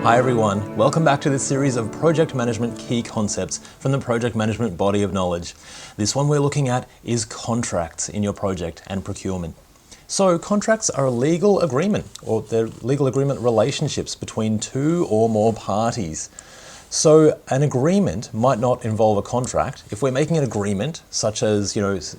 Hi everyone, welcome back to this series of project management key concepts from the project management body of knowledge. This one we're looking at is contracts in your project and procurement. So contracts are a legal agreement, or they're legal agreement relationships between two or more parties. So an agreement might not involve a contract. If we're making an agreement, such as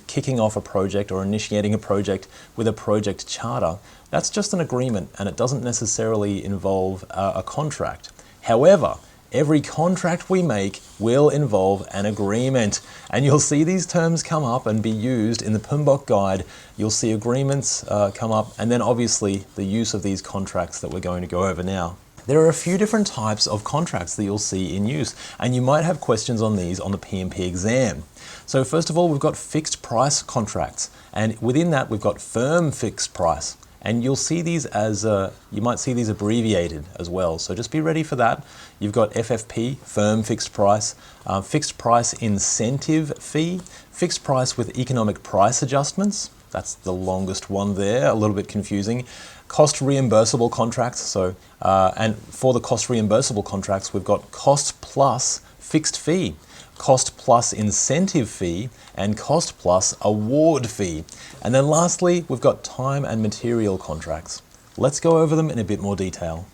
kicking off a project or initiating a project with a project charter, that's just an agreement and it doesn't necessarily involve a contract. However, every contract we make will involve an agreement. And you'll see these terms come up and be used in the PMBOK guide. You'll see agreements come up, and then obviously the use of these contracts that we're going to go over now. There are a few different types of contracts that you'll see in use, and you might have questions on these on the PMP exam. So first of all, we've got fixed price contracts, and within that we've got firm fixed price. And you'll see these as, you might see these abbreviated as well. So just be ready for that. You've got FFP, firm fixed price incentive fee, fixed price with economic price adjustments. That's the longest one there, a little bit confusing. Cost reimbursable contracts. And for the cost reimbursable contracts, we've got cost plus fixed fee, cost plus incentive fee, and cost plus award fee. And then lastly, we've got time and material contracts. Let's go over them in a bit more detail.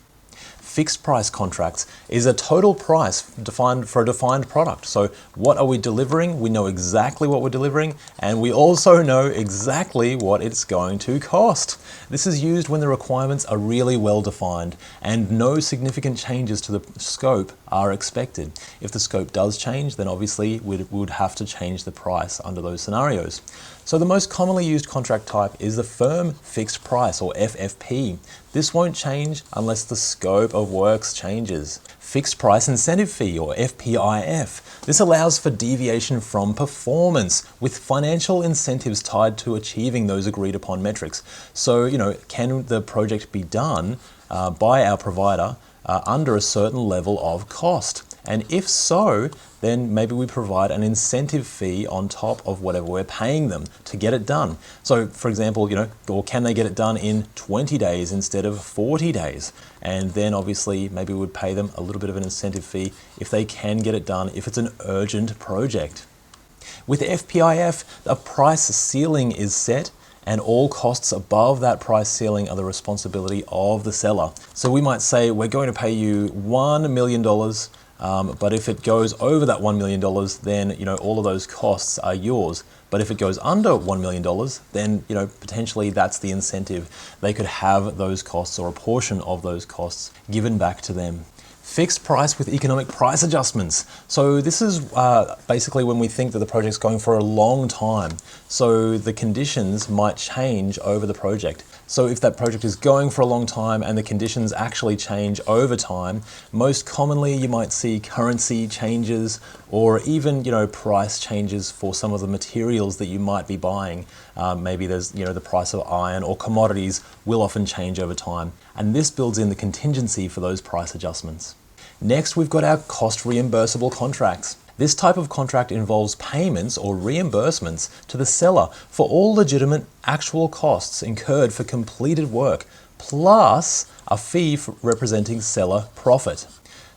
Fixed price contracts is a total price defined for a defined product. So what are we delivering? We know exactly what we're delivering, and we also know exactly what it's going to cost. This is used when the requirements are really well defined and no significant changes to the scope are expected. If the scope does change, then obviously we would have to change the price under those scenarios. So the most commonly used contract type is the firm fixed price, or FFP. This won't change unless the scope of works changes. Fixed price incentive fee, or FPIF. This allows for deviation from performance with financial incentives tied to achieving those agreed upon metrics. So, can the project be done by our provider under a certain level of cost? And if so, then maybe we provide an incentive fee on top of whatever we're paying them to get it done. So for example, or can they get it done in 20 days instead of 40 days? And then obviously maybe we'd pay them a little bit of an incentive fee if they can get it done, if it's an urgent project. With FPIF, a price ceiling is set, and all costs above that price ceiling are the responsibility of the seller. So we might say we're going to pay you $1 million, but if it goes over that $1 million, then all of those costs are yours. But if it goes under $1 million, then potentially that's the incentive. They could have those costs or a portion of those costs given back to them. Fixed price with economic price adjustments. So this is basically when we think that the project's going for a long time. So the conditions might change over the project. So if that project is going for a long time and the conditions actually change over time, most commonly you might see currency changes or even price changes for some of the materials that you might be buying. Maybe there's the price of iron or commodities will often change over time, and this builds in the contingency for those price adjustments. Next, we've got our cost reimbursable contracts. This type of contract involves payments or reimbursements to the seller for all legitimate actual costs incurred for completed work, plus a fee for representing seller profit.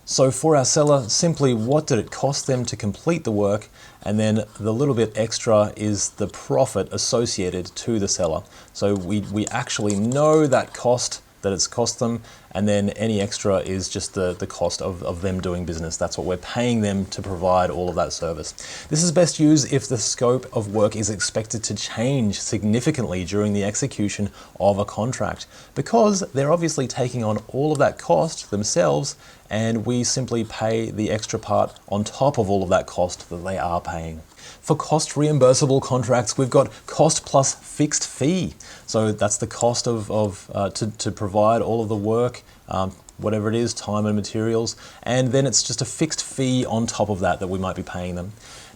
So for our seller, simply what did it cost them to complete the work, and then the little bit extra is the profit associated to the seller. So we actually know that cost that it's cost them, and then any extra is just the cost of them doing business. That's what we're paying them to provide all of that service. This is best used if the scope of work is expected to change significantly during the execution of a contract, because they're obviously taking on all of that cost themselves, and we simply pay the extra part on top of all of that cost that they are paying. For cost reimbursable contracts, we've got cost plus fixed fee. So that's the cost to provide all of the work, whatever it is, time and materials, and then it's just a fixed fee on top of that we might be paying them.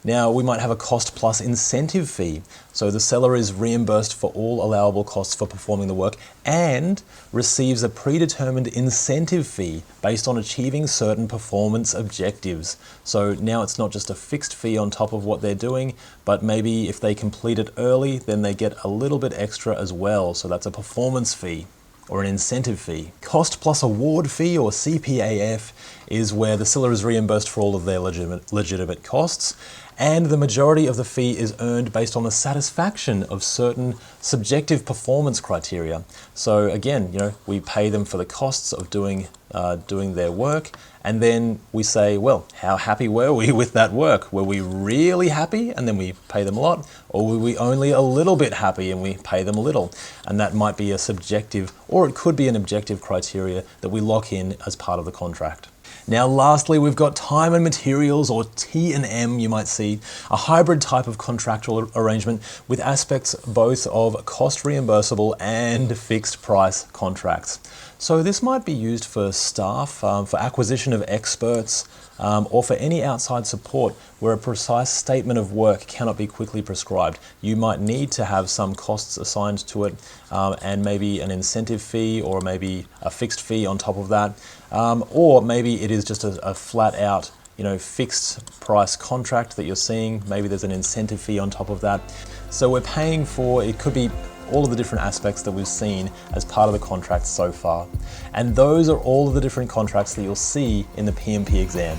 Now, we might have a cost plus incentive fee. So the seller is reimbursed for all allowable costs for performing the work and receives a predetermined incentive fee based on achieving certain performance objectives. So now it's not just a fixed fee on top of what they're doing, but maybe if they complete it early, then they get a little bit extra as well. So that's a performance fee. or an incentive fee. Cost plus award fee, or CPAF, is where the SILA is reimbursed for all of their legitimate costs, and the majority of the fee is earned based on the satisfaction of certain subjective performance criteria. So again, we pay them for the costs of doing their work, and then we say, well, how happy were we with that work? Were we really happy and then we pay them a lot, or were we only a little bit happy and we pay them a little? And that might be a subjective, or it could be an objective criteria that we lock in as part of the contract. Now lastly, we've got time and materials, or T&M, you might see, a hybrid type of contractual arrangement with aspects both of cost reimbursable and fixed price contracts. So this might be used for staff, for acquisition of experts, or for any outside support where a precise statement of work cannot be quickly prescribed. You might need to have some costs assigned to it, and maybe an incentive fee, or maybe a fixed fee on top of that, or maybe it is just a flat out fixed price contract that you're seeing. Maybe there's an incentive fee on top of that. So we're paying for, it could be all of the different aspects that we've seen as part of the contract so far. And those are all of the different contracts that you'll see in the PMP exam.